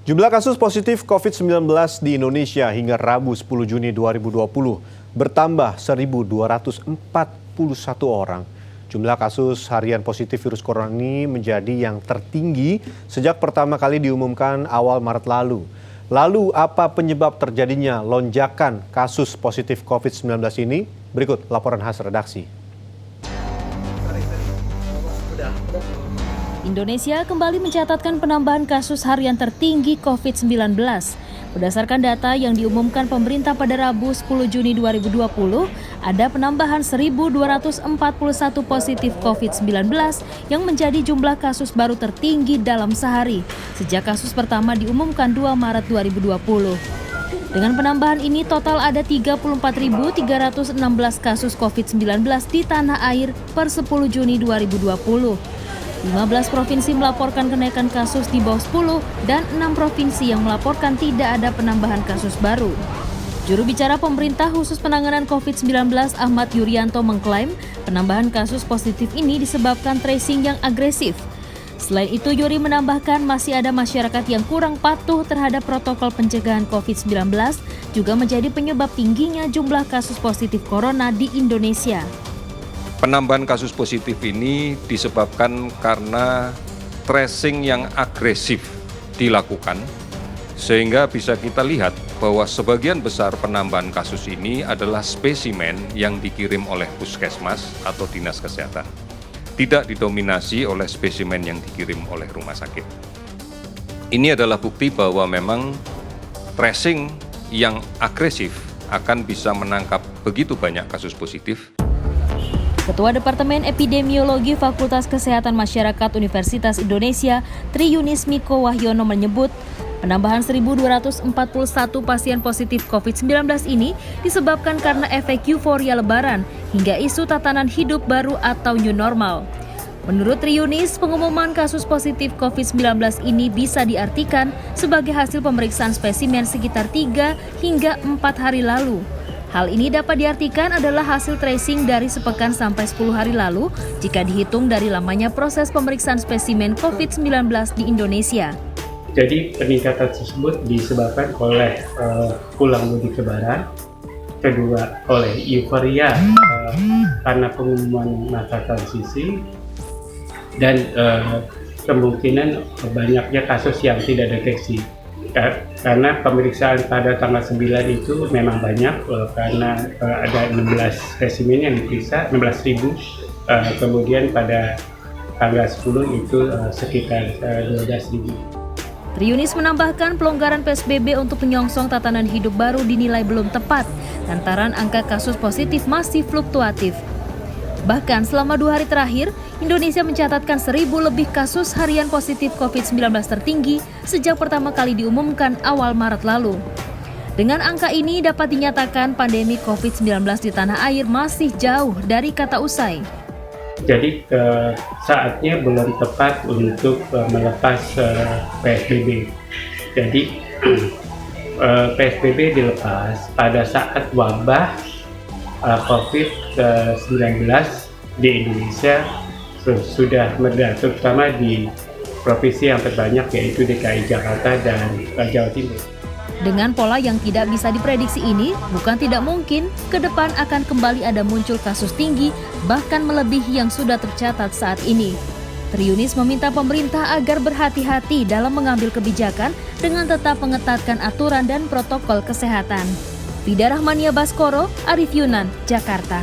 Jumlah kasus positif COVID-19 di Indonesia hingga Rabu 10 Juni 2020 bertambah 1.241 orang. Jumlah kasus harian positif virus corona ini menjadi yang tertinggi sejak pertama kali diumumkan awal Maret lalu. Lalu apa penyebab terjadinya lonjakan kasus positif COVID-19 ini? Berikut laporan khas redaksi. Indonesia kembali mencatatkan penambahan kasus harian tertinggi COVID-19. Berdasarkan data yang diumumkan pemerintah pada Rabu 10 Juni 2020, ada penambahan 1.241 positif COVID-19 yang menjadi jumlah kasus baru tertinggi dalam sehari sejak kasus pertama diumumkan 2 Maret 2020. Dengan penambahan ini, total ada 34.316 kasus COVID-19 di tanah air per 10 Juni 2020. 15 provinsi melaporkan kenaikan kasus di bawah 10 dan 6 provinsi yang melaporkan tidak ada penambahan kasus baru. Juru bicara pemerintah khusus penanganan COVID-19 Ahmad Yuryanto mengklaim penambahan kasus positif ini disebabkan tracing yang agresif. Selain itu, Yuri menambahkan masih ada masyarakat yang kurang patuh terhadap protokol pencegahan COVID-19 juga menjadi penyebab tingginya jumlah kasus positif corona di Indonesia. Penambahan kasus positif ini disebabkan karena tracing yang agresif dilakukan, sehingga bisa kita lihat bahwa sebagian besar penambahan kasus ini adalah spesimen yang dikirim oleh puskesmas atau dinas kesehatan, tidak didominasi oleh spesimen yang dikirim oleh rumah sakit. Ini adalah bukti bahwa memang tracing yang agresif akan bisa menangkap begitu banyak kasus positif. Ketua Departemen Epidemiologi Fakultas Kesehatan Masyarakat Universitas Indonesia, Tri Yunis Miko Wahyono menyebut, penambahan 1.241 pasien positif COVID-19 ini disebabkan karena efek euforia lebaran hingga isu tatanan hidup baru atau new normal. Menurut Tri Yunis, pengumuman kasus positif COVID-19 ini bisa diartikan sebagai hasil pemeriksaan spesimen sekitar 3 hingga 4 hari lalu. Hal ini dapat diartikan adalah hasil tracing dari sepekan sampai 10 hari lalu jika dihitung dari lamanya proses pemeriksaan spesimen COVID-19 di Indonesia. Jadi peningkatan tersebut disebabkan oleh pulang mudik lebaran, kedua oleh euforia karena pengumuman masa transisi, dan kemungkinan banyaknya kasus yang tidak deteksi. Karena pemeriksaan pada tanggal 9 itu memang banyak karena ada 16 spesimen yang diperiksa, 16.000, kemudian pada tanggal 10 itu sekitar 12.000. Tri Yunis menambahkan pelonggaran PSBB untuk menyongsong tatanan hidup baru dinilai belum tepat lantaran angka kasus positif masih fluktuatif. Bahkan selama 2 hari terakhir, Indonesia mencatatkan 1.000 lebih kasus harian positif COVID-19 tertinggi sejak pertama kali diumumkan awal Maret lalu. Dengan angka ini dapat dinyatakan pandemi COVID-19 di tanah air masih jauh dari kata usai. Jadi saatnya belum tepat untuk melepas PSBB. Jadi PSBB dilepas pada saat wabah COVID-19 di Indonesia sudah mereda, terutama di provinsi yang terbanyak yaitu DKI Jakarta dan Jawa Timur. Dengan pola yang tidak bisa diprediksi ini, bukan tidak mungkin ke depan akan kembali ada muncul kasus tinggi bahkan melebihi yang sudah tercatat saat ini. Tri Yunis meminta pemerintah agar berhati-hati dalam mengambil kebijakan dengan tetap mengetatkan aturan dan protokol kesehatan. Vida Rahmania Baskoro, Arif Yunan, Jakarta.